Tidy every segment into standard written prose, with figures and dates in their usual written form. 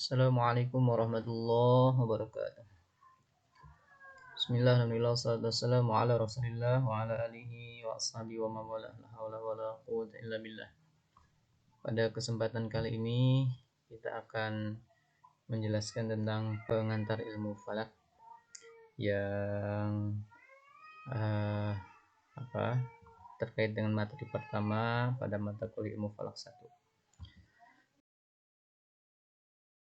Assalamualaikum warahmatullahi wabarakatuh. Bismillahirrahmanirrahim. Wassalatu wassalamu ala Rasulillah wa ala alihi wa ashabihi wa man wala. La haula wala quwwata illa billah. Pada kesempatan kali ini kita akan menjelaskan tentang pengantar ilmu falak yang terkait dengan materi pertama pada mata kuliah ilmu falak 1.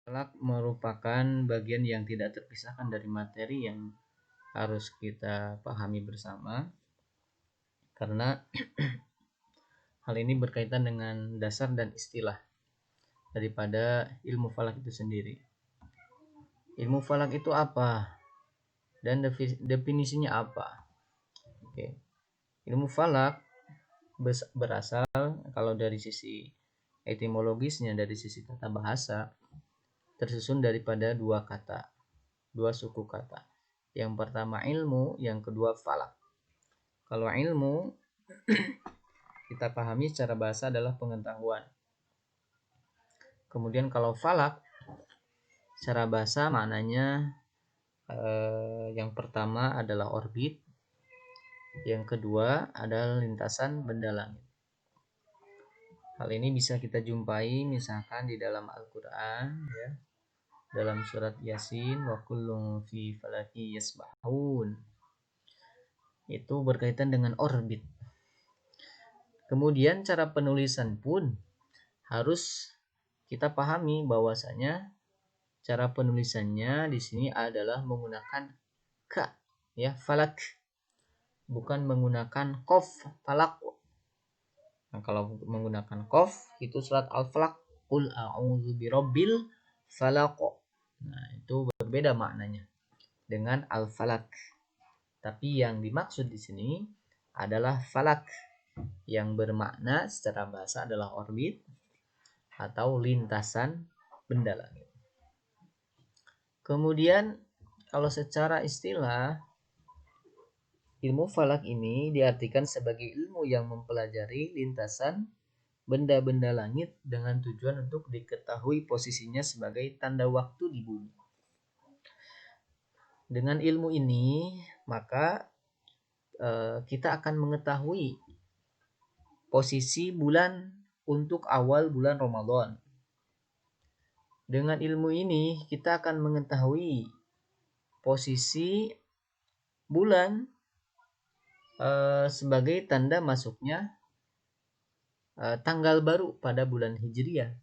Falak merupakan bagian yang tidak terpisahkan dari materi yang harus kita pahami bersama, karena hal ini berkaitan dengan dasar dan istilah daripada ilmu falak itu sendiri. Ilmu falak itu apa dan definisinya apa? Oke. Ilmu falak berasal, kalau dari sisi etimologisnya, dari sisi tata bahasa, tersusun daripada dua suku kata. Yang pertama ilmu, yang kedua falak. Kalau ilmu kita pahami secara bahasa adalah pengetahuan. Kemudian kalau falak secara bahasa maknanya yang pertama adalah orbit, yang kedua adalah lintasan benda langit. Hal ini bisa kita jumpai misalkan di dalam Al-Quran, ya, dalam surat Yasin, wa kullun fi falaki yasbahun. Itu berkaitan dengan orbit. Kemudian cara penulisan pun harus kita pahami bahwasanya cara penulisannya di sini adalah menggunakan ka, ya, falak, bukan menggunakan qaf, falak. Nah, kalau menggunakan qaf itu surat Al-Falaq, qul a'udzu birabbil falaq. Nah, itu berbeda maknanya dengan Al-Falaq. Tapi yang dimaksud di sini adalah falak, yang bermakna secara bahasa adalah orbit atau lintasan benda langit. Kemudian kalau secara istilah, ilmu falak ini diartikan sebagai ilmu yang mempelajari lintasan benda-benda langit dengan tujuan untuk diketahui posisinya sebagai tanda waktu di bumi. Dengan ilmu ini maka kita akan mengetahui posisi bulan untuk awal bulan Ramadan. Dengan ilmu ini kita akan mengetahui posisi bulan sebagai tanda masuknya tanggal baru pada bulan Hijriah.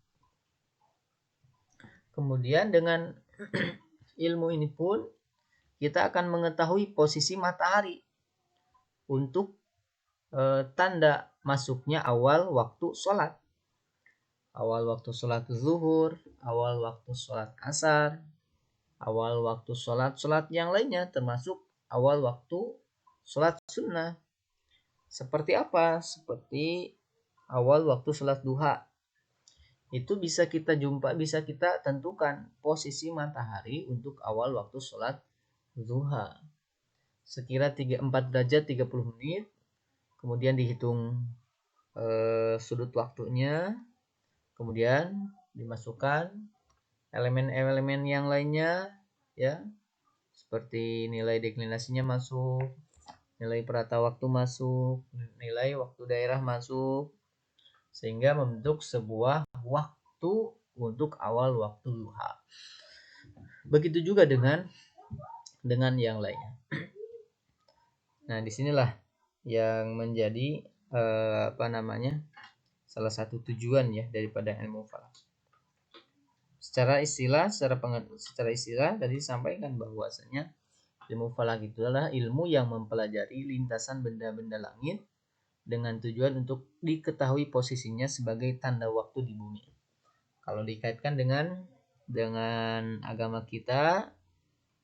Kemudian dengan ilmu ini pun kita akan mengetahui posisi matahari untuk tanda masuknya awal waktu sholat. Awal waktu sholat zuhur, awal waktu sholat asar, awal waktu sholat yang lainnya, termasuk awal waktu sholat sunnah. Seperti apa? Seperti awal waktu sholat duha. Itu bisa kita tentukan posisi matahari untuk awal waktu sholat duha. Sekira 4 derajat 30 menit, kemudian dihitung sudut waktunya, kemudian dimasukkan elemen-elemen yang lainnya, ya, seperti nilai deklinasinya masuk, nilai perata waktu masuk, nilai waktu daerah masuk, sehingga membentuk sebuah waktu untuk awal waktu duha. Begitu juga dengan yang lainnya. Nah, disinilah yang menjadi salah satu tujuan, ya, daripada ilmu falak. Secara istilah tadi disampaikan bahwasanya ilmu falak itu adalah ilmu yang mempelajari lintasan benda-benda langit dengan tujuan untuk diketahui posisinya sebagai tanda waktu di bumi. Kalau dikaitkan dengan agama kita,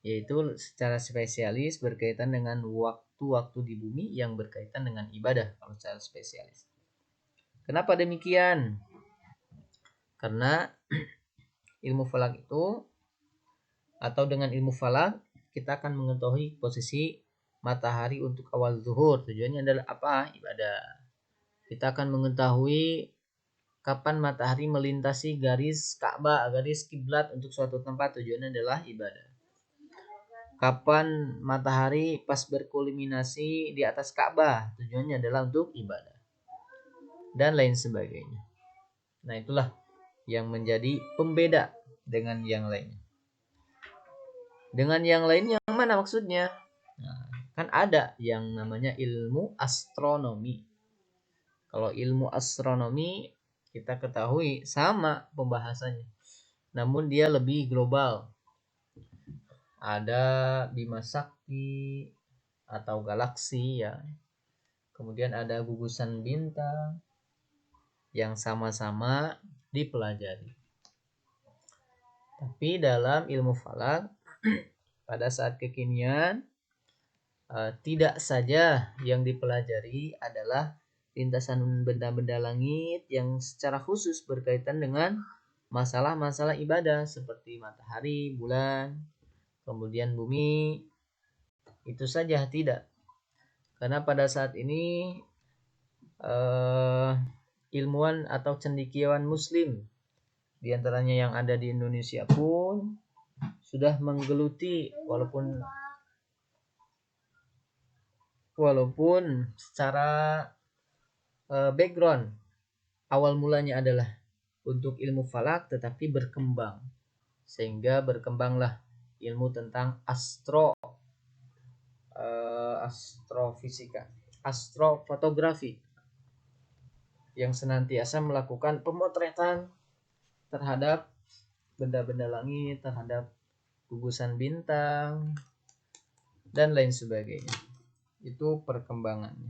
yaitu secara spesialis berkaitan dengan waktu-waktu di bumi yang berkaitan dengan ibadah kalau secara spesialis. Kenapa demikian? Karena ilmu falak itu, atau dengan ilmu falak kita akan mengetahui posisi matahari untuk awal zuhur. Tujuannya adalah apa? Ibadah. Kita akan mengetahui kapan matahari melintasi garis Ka'bah, garis kiblat untuk suatu tempat, tujuannya adalah ibadah. Kapan matahari pas berkulminasi di atas Ka'bah, tujuannya adalah untuk ibadah. Dan lain sebagainya. Nah, itulah yang menjadi pembeda dengan yang lainnya. Dengan yang lain yang mana maksudnya? Nah, kan ada yang namanya ilmu astronomi. Kalau ilmu astronomi kita ketahui sama pembahasannya, namun dia lebih global. Ada Bima Sakti atau galaksi ya. Kemudian ada gugusan bintang yang sama-sama dipelajari. Tapi dalam ilmu falak pada saat kekinian tidak saja yang dipelajari adalah lintasan benda-benda langit yang secara khusus berkaitan dengan masalah-masalah ibadah seperti matahari, bulan, kemudian bumi. Itu saja tidak. Karena pada saat ini ilmuwan atau cendekiawan muslim diantaranya yang ada di Indonesia pun sudah menggeluti walaupun secara background awal mulanya adalah untuk ilmu falak, tetapi berkembang sehingga berkembanglah ilmu tentang astrofisika, astrofotografi yang senantiasa melakukan pemotretan terhadap benda-benda langit, terhadap gugusan bintang dan lain sebagainya. Itu perkembangannya.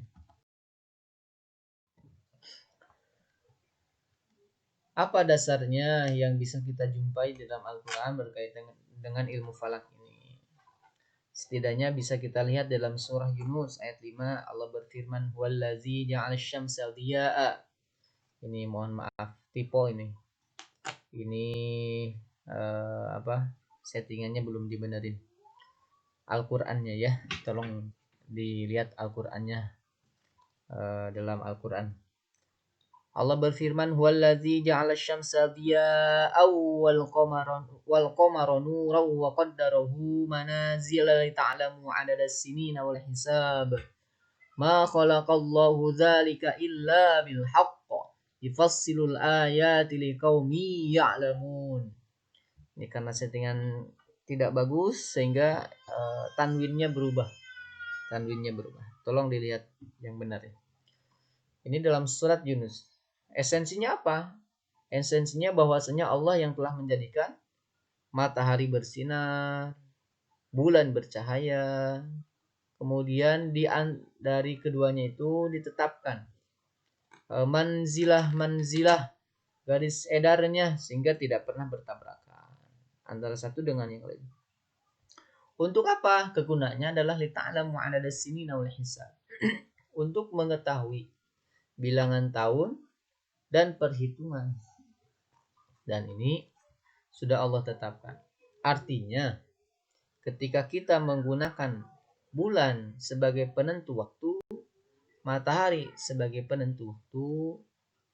Apa dasarnya yang bisa kita jumpai di dalam Al-Quran berkaitan dengan ilmu falak ini? Setidaknya bisa kita lihat dalam surah Yunus ayat 5, Allah berfirman, "Wallazi ja'ala asy-syamsa diya'a." Ini mohon maaf, typo ini. Ini settingannya belum dibenerin. Al-Qur'annya ya, tolong dilihat Al-Qur'annya dalam Al-Qur'an. Allah berfirman, "Huwallazi ja'ala asy-syamsa diya'an wal qamara nuran wa qaddarahu manazila lita'lamu 'adadas sinina wal hisab. Ma khalaqallahu dzalika illa bil haqq. Yufassilul ayati liqaumin ya'lamun." Ini karena settingan tidak bagus sehingga tanwinnya berubah. Tolong dilihat yang benar ya. Ini dalam surat Yunus. Esensinya apa? Esensinya bahwasanya Allah yang telah menjadikan matahari bersinar, bulan bercahaya, kemudian dari keduanya itu ditetapkan manzilah garis edarnya sehingga tidak pernah bertabrakan antara satu dengan yang lain. Untuk apa? Kegunaannya adalah lita'lamu 'adadas sinina wal hisab. Untuk mengetahui bilangan tahun dan perhitungan. Dan ini sudah Allah tetapkan. Artinya, ketika kita menggunakan bulan sebagai penentu waktu, matahari sebagai penentu waktu,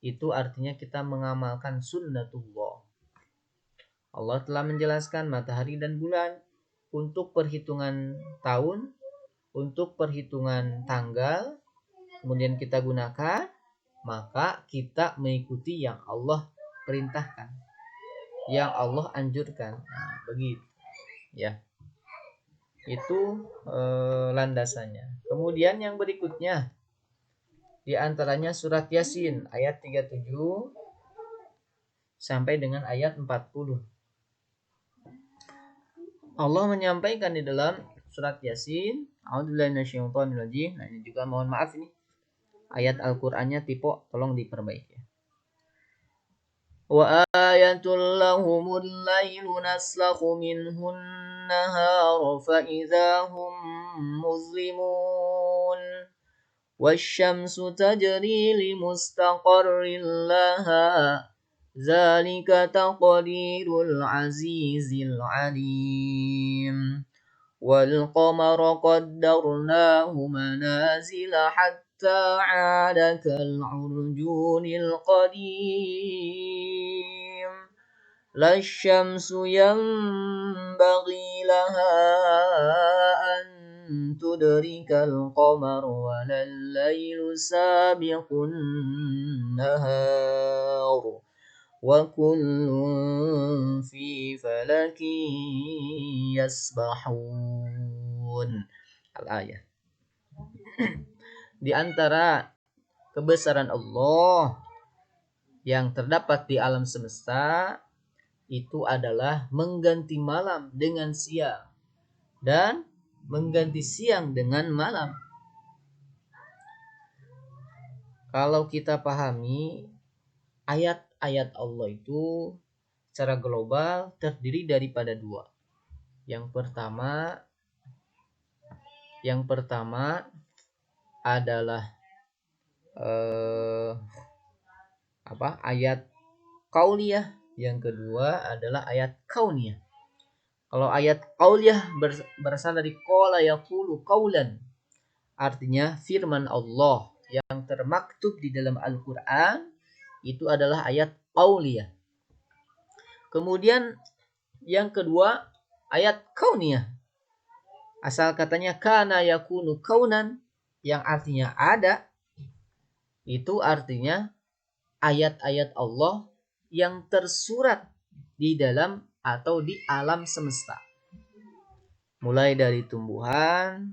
itu artinya kita mengamalkan sunnatullah. Allah telah menjelaskan matahari dan bulan untuk perhitungan tahun, untuk perhitungan tanggal, kemudian kita gunakan, maka kita mengikuti yang Allah perintahkan, yang Allah anjurkan. Nah, begitu ya. Itu landasannya. Kemudian yang berikutnya di antaranya surat Yasin ayat 37 sampai dengan ayat 40. Allah menyampaikan di dalam surat Yasin, a'udzubillahi minasyaitonirrajim. Nah, ini juga mohon maaf ini ayat Al-Qur'annya tipe, tolong diperbaiki. Wa ayatul lahumul lailu naslakhu minhun nahar fa idzahum muzlimun wasyamsu tajri limustaqarrin laha dzalika taqdirul azizil alim wal qamara qaddarnahu manazila hatta حتى عاد كالعرجون القديم لا الشمس ينبغي لها أن تدرك القمر ولا الليل سابق النهار وكل في فلك يسبحون. Al-ayah. Di antara kebesaran Allah yang terdapat di alam semesta itu adalah mengganti malam dengan siang dan mengganti siang dengan malam. Kalau kita pahami ayat-ayat Allah itu secara global terdiri daripada dua. Yang pertama adalah ayat qauliyah, yang kedua adalah ayat kauniyah. Kalau ayat qauliyah berasal dari qala yaqulu qaulan, artinya firman Allah yang termaktub di dalam Al-Qur'an itu adalah ayat qauliyah. Kemudian yang kedua ayat kauniyah, asal katanya kana yakunu kaunan, yang artinya ada. Itu artinya ayat-ayat Allah yang tersurat di dalam atau di alam semesta, mulai dari tumbuhan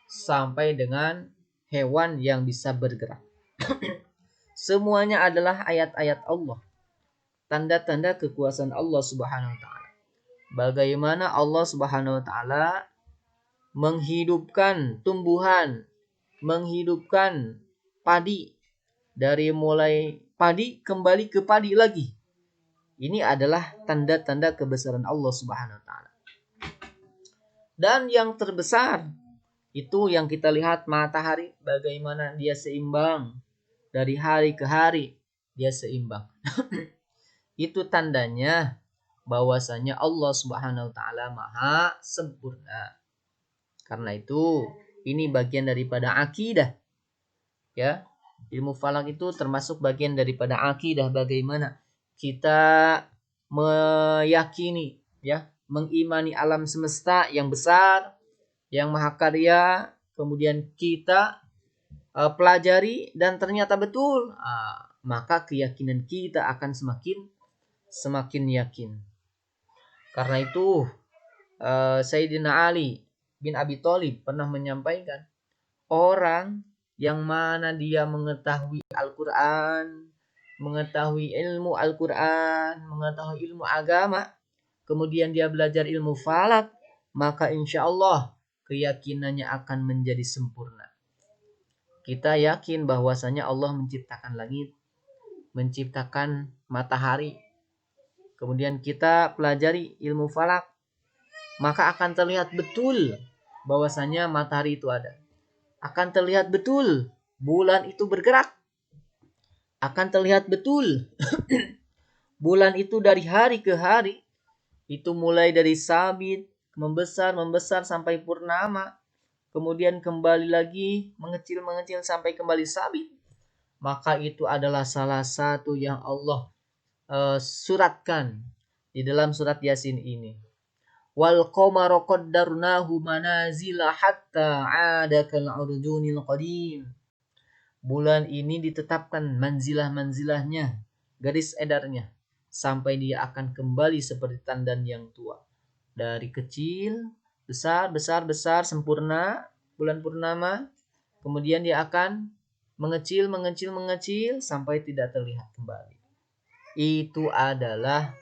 sampai dengan hewan yang bisa bergerak. Semuanya adalah ayat-ayat Allah, tanda-tanda kekuasaan Allah Subhanahu wa taala. Bagaimana Allah Subhanahu wa taala menghidupkan tumbuhan, menghidupkan padi, dari mulai padi kembali ke padi lagi. Ini adalah tanda-tanda kebesaran Allah Subhanahu wa taala. Dan yang terbesar itu yang kita lihat, matahari, bagaimana dia seimbang dari hari ke hari, dia seimbang. Itu tandanya bahwasanya Allah Subhanahu wa taala maha sempurna. Karena itu ini bagian daripada akidah. Ya, ilmu falak itu termasuk bagian daripada akidah, bagaimana kita meyakini, ya, mengimani alam semesta yang besar, yang maha karya, kemudian kita pelajari dan ternyata betul, maka keyakinan kita akan semakin yakin. Karena itu Sayyidina Ali bin Abi Thalib pernah menyampaikan, orang yang mana dia mengetahui Al-Quran, mengetahui ilmu Al-Quran, mengetahui ilmu agama, kemudian dia belajar ilmu falak, maka insya Allah keyakinannya akan menjadi sempurna. Kita yakin bahwasanya Allah menciptakan langit, menciptakan matahari, kemudian kita pelajari ilmu falak, maka akan terlihat betul bahwasanya matahari itu ada. Akan terlihat betul bulan itu bergerak. Akan terlihat betul bulan itu dari hari ke hari itu mulai dari sabit, membesar sampai purnama, kemudian kembali lagi mengecil sampai kembali sabit. Maka itu adalah salah satu yang Allah suratkan di dalam surat Yasin ini. Wal qamara qaddarnahu manazila hatta 'ada kal 'urjunil qadim. Bulan ini ditetapkan manzilah-manzilahnya, garis edarnya, sampai dia akan kembali seperti tandan yang tua. Dari kecil, besar, sempurna, bulan purnama, kemudian dia akan mengecil sampai tidak terlihat kembali. Itu adalah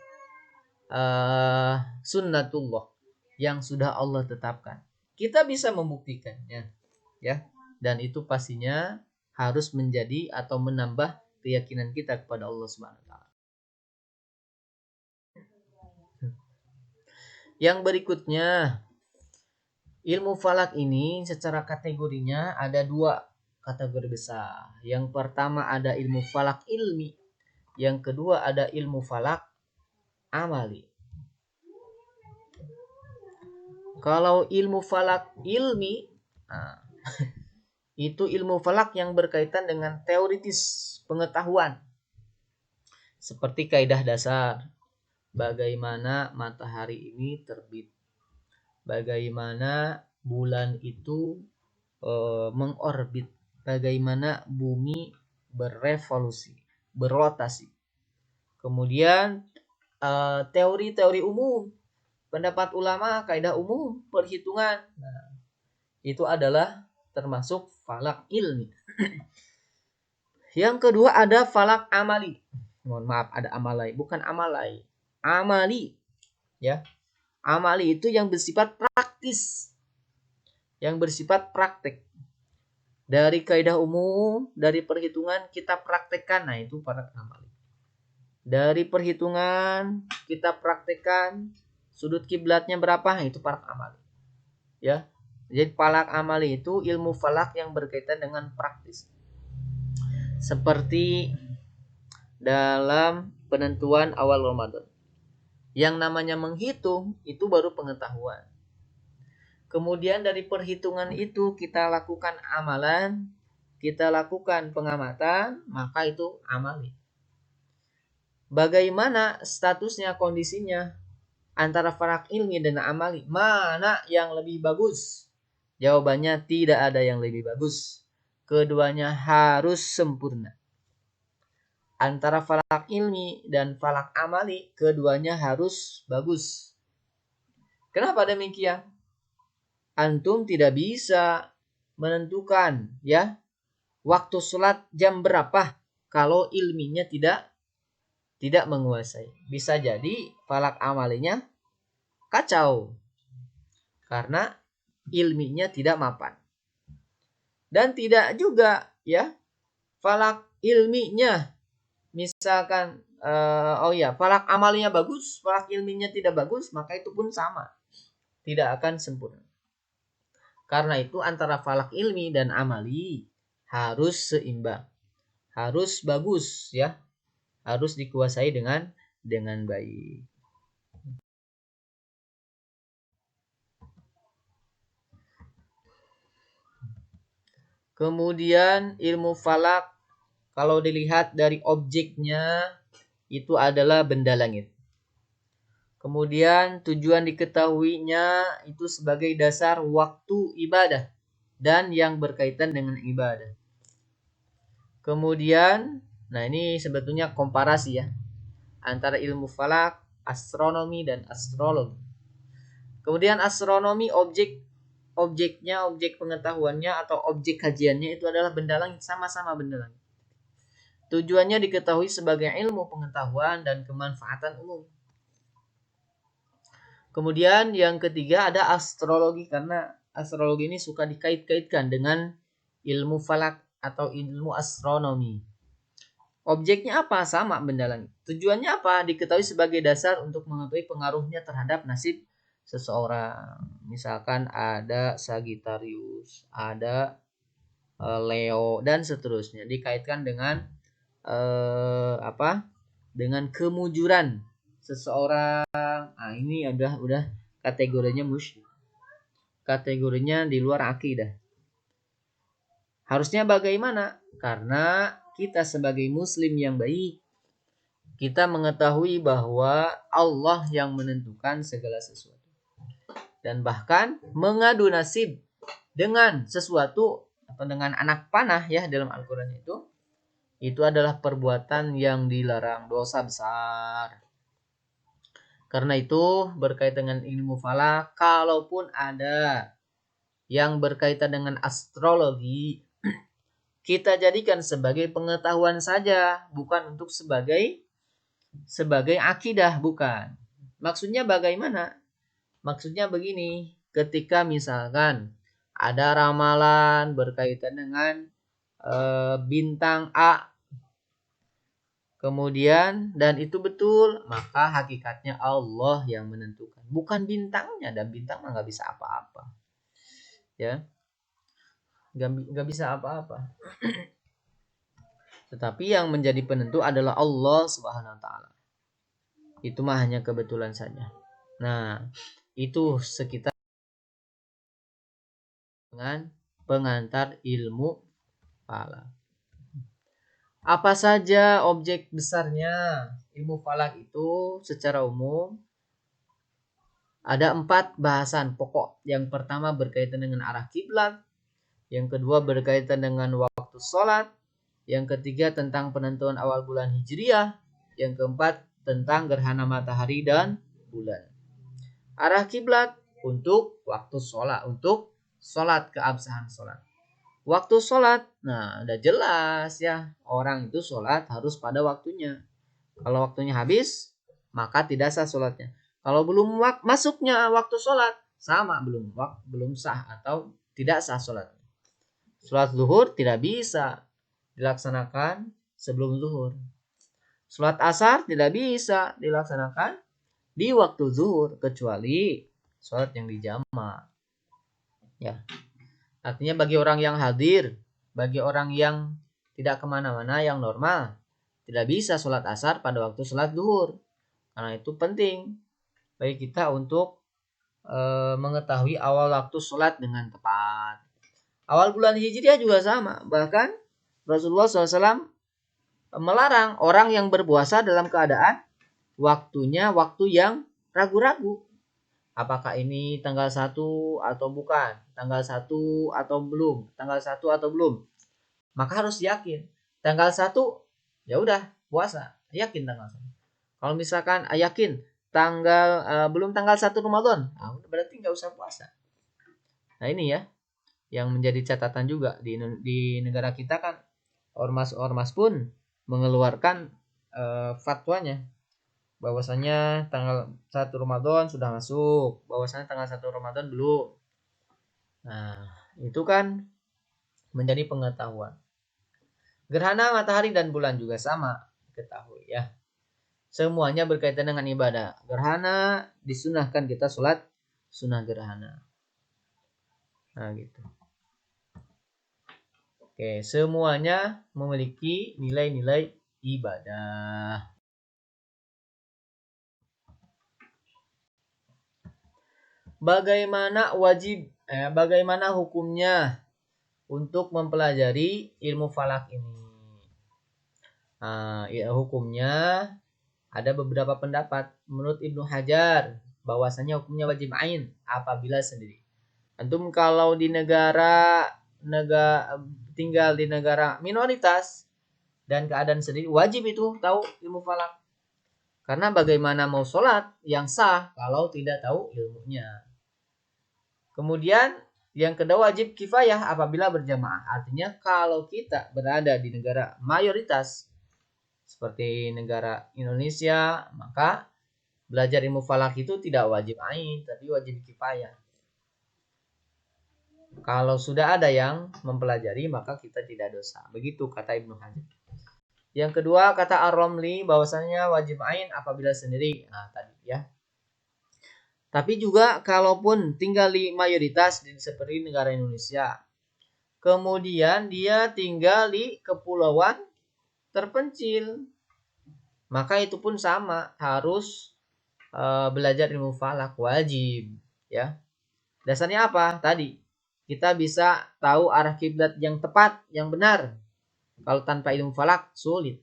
sunnatullah yang sudah Allah tetapkan. Kita bisa membuktikannya, ya, dan itu pastinya harus menjadi atau menambah keyakinan kita kepada Allah Subhanahu wa taala. Yang berikutnya, ilmu falak ini secara kategorinya ada dua kategori besar. Yang pertama ada ilmu falak ilmi, yang kedua ada ilmu falak amali. Kalau ilmu falak ilmi, itu ilmu falak yang berkaitan dengan teoritis pengetahuan. Seperti kaidah dasar, bagaimana matahari ini terbit, bagaimana bulan itu mengorbit, bagaimana bumi berevolusi, berrotasi. Kemudian teori-teori umum, pendapat ulama, kaidah umum, perhitungan. Nah, itu adalah termasuk falak ilmi. Yang kedua ada falak amali. Mohon maaf, ada amalai, bukan amalai. Amali, ya. Amali itu yang bersifat praktis, yang bersifat praktek. Dari kaidah umum, dari perhitungan kita praktekkan, nah itu falak amali. Dari perhitungan kita praktekkan sudut kiblatnya berapa, nah itu falak amali. Ya. Jadi falak amali itu ilmu falak yang berkaitan dengan praktis. Seperti dalam penentuan awal Ramadan. Yang namanya menghitung itu baru pengetahuan. Kemudian dari perhitungan itu kita lakukan amalan, kita lakukan pengamatan, maka itu amali. Bagaimana statusnya, kondisinya antara falak ilmi dan amali? Mana yang lebih bagus? Jawabannya tidak ada yang lebih bagus. Keduanya harus sempurna. Antara falak ilmi dan falak amali, keduanya harus bagus. Kenapa demikian? Antum tidak bisa menentukan ya waktu sholat jam berapa kalau ilminya tidak menguasai. Bisa jadi falak amalinya kacau karena ilminya tidak mapan. Dan tidak juga ya falak ilminya misalkan falak amalinya bagus, falak ilminya tidak bagus, maka itu pun sama, tidak akan sempurna. Karena itu antara falak ilmi dan amali harus seimbang, harus bagus ya, harus dikuasai dengan baik. Kemudian ilmu falak kalau dilihat dari objeknya itu adalah benda langit. Kemudian tujuan diketahuinya itu sebagai dasar waktu ibadah dan yang berkaitan dengan ibadah. Kemudian, nah ini sebetulnya komparasi ya antara ilmu falak, astronomi dan astrologi. Kemudian astronomi objeknya, objek pengetahuannya atau objek kajiannya itu adalah benda langit, sama-sama benda langit. Tujuannya diketahui sebagai ilmu pengetahuan dan kemanfaatan umum. Kemudian yang ketiga ada astrologi, karena astrologi ini suka dikait-kaitkan dengan ilmu falak atau ilmu astronomi. Objeknya apa? Sama benda langit. Tujuannya apa? Diketahui sebagai dasar untuk mengetahui pengaruhnya terhadap nasib seseorang. Misalkan ada Sagittarius, ada Leo dan seterusnya. Dikaitkan dengan dengan kemujuran seseorang. Nah, ini udah kategorinya musyrik. Kategorinya di luar akidah. Harusnya bagaimana? Karena kita sebagai muslim yang baik, kita mengetahui bahwa Allah yang menentukan segala sesuatu. Dan bahkan mengadu nasib dengan sesuatu atau dengan anak panah ya dalam Al-Qur'an itu adalah perbuatan yang dilarang, dosa besar. Karena itu berkaitan dengan ilmu falak, kalaupun ada yang berkaitan dengan astrologi, kita jadikan sebagai pengetahuan saja, bukan untuk sebagai akidah, bukan. Maksudnya bagaimana? Maksudnya begini, ketika misalkan ada ramalan berkaitan dengan bintang A, kemudian dan itu betul, maka hakikatnya Allah yang menentukan, bukan bintangnya, dan bintang mah nggak bisa apa-apa, ya, nggak bisa apa-apa. Tetapi yang menjadi penentu adalah Allah Subhanahu Wa Taala. Itu mah hanya kebetulan saja. Nah, itu sekitar dengan pengantar ilmu falak. Apa saja objek besarnya ilmu falak itu? Secara umum ada 4 bahasan pokok. Yang pertama berkaitan dengan arah kiblat, yang kedua berkaitan dengan waktu sholat, yang ketiga tentang penentuan awal bulan Hijriah, yang keempat tentang gerhana matahari dan bulan. Arah kiblat untuk waktu sholat, untuk sholat, keabsahan sholat. Waktu sholat, nah udah jelas ya, orang itu sholat harus pada waktunya. Kalau waktunya habis, maka tidak sah sholatnya. Kalau belum masuknya waktu sholat, sama belum sah atau tidak sah sholat. Sholat zuhur tidak bisa dilaksanakan sebelum zuhur. Sholat asar tidak bisa dilaksanakan di waktu zuhur kecuali sholat yang dijamak. Ya, artinya bagi orang yang hadir, bagi orang yang tidak kemana-mana yang normal, tidak bisa sholat asar pada waktu sholat zuhur. Karena itu penting bagi kita untuk mengetahui awal waktu sholat dengan tepat. Awal bulan Hijriah juga sama. Bahkan Rasulullah SAW melarang orang yang berpuasa dalam keadaan waktunya waktu yang ragu-ragu. Apakah ini tanggal 1 atau bukan? Tanggal 1 atau belum? Tanggal 1 atau belum? Maka harus yakin. Tanggal 1 ya udah puasa. Yakin tanggal 1. Kalau misalkan yakin belum tanggal 1 Ramadan, nah, berarti nggak usah puasa. Nah ini ya yang menjadi catatan juga di negara kita kan, ormas pun mengeluarkan fatwanya bahwasanya tanggal 1 Ramadan sudah masuk, bahwasanya tanggal 1 Ramadan belum. Nah, itu kan menjadi pengetahuan. Gerhana matahari dan bulan juga sama, ketahui ya. Semuanya berkaitan dengan ibadah. Gerhana disunahkan kita sholat sunnah gerhana. Nah, gitu. Oke, semuanya memiliki nilai-nilai ibadah. Bagaimana hukumnya untuk mempelajari ilmu falak ini? Ya, hukumnya ada beberapa pendapat. Menurut Ibnu Hajar, bahwasanya hukumnya wajib ain apabila sendiri. Antum kalau di tinggal di negara minoritas dan keadaan sendiri, wajib itu tahu ilmu falak. Karena bagaimana mau sholat yang sah kalau tidak tahu ilmunya. Kemudian yang kedua wajib kifayah apabila berjamaah. Artinya kalau kita berada di negara mayoritas seperti negara Indonesia, maka belajar ilmu falak itu tidak wajib ain, tapi wajib kifayah. Kalau sudah ada yang mempelajari, maka kita tidak dosa. Begitu kata Ibnu Hajar. Yang kedua kata Ar-Romli bahwasanya wajib ain apabila sendiri. Nah tadi ya. Tapi juga kalaupun tinggal di mayoritas seperti negara Indonesia, kemudian dia tinggal di kepulauan terpencil, maka itu pun sama, harus belajar ilmu falak, wajib ya. Dasarnya apa? Tadi kita bisa tahu arah kiblat yang tepat, yang benar. Kalau tanpa ilmu falak sulit.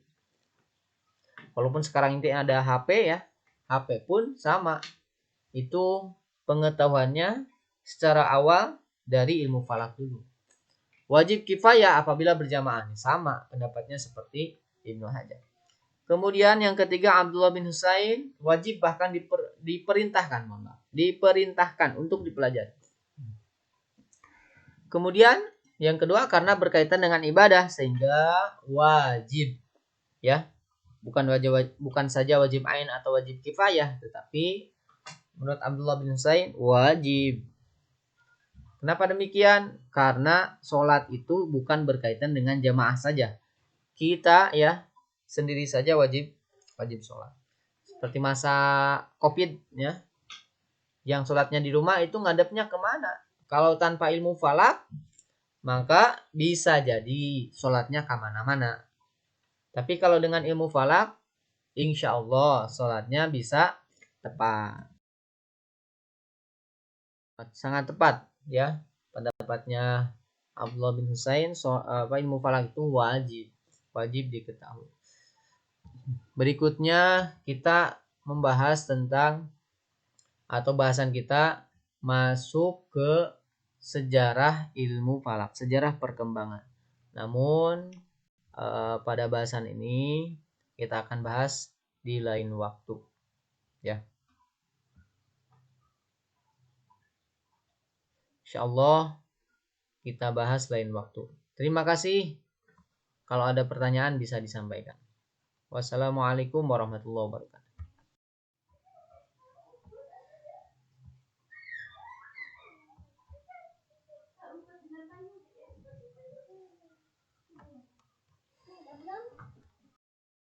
Walaupun sekarang ini ada HP ya, HP pun sama. Itu pengetahuannya secara awal dari ilmu falak dulu. Wajib kifayah apabila berjamaah, sama pendapatnya seperti Ibnu Hajar. Kemudian yang ketiga Abdullah bin Husain, wajib bahkan diperintahkan untuk dipelajari. Kemudian yang kedua karena berkaitan dengan ibadah sehingga wajib ya. Bukan saja wajib ain atau wajib kifayah, tetapi menurut Abdullah bin Husain wajib. Kenapa demikian? Karena sholat itu bukan berkaitan dengan jamaah saja. Kita ya sendiri saja wajib sholat. Seperti masa COVID ya, yang sholatnya di rumah itu ngadepnya kemana? Kalau tanpa ilmu falak, maka bisa jadi sholatnya kemana-mana. Tapi kalau dengan ilmu falak, insya Allah sholatnya bisa tepat. Sangat tepat ya pendapatnya Abdullah bin Husain, ilmu falak itu wajib diketahui. Berikutnya kita membahas tentang, atau bahasan kita masuk ke sejarah ilmu falak, sejarah perkembangan. Namun pada bahasan ini kita akan bahas di lain waktu, ya. Insyaallah kita bahas lain waktu. Terima kasih. Kalau ada pertanyaan bisa disampaikan. Wassalamualaikum warahmatullahi wabarakatuh.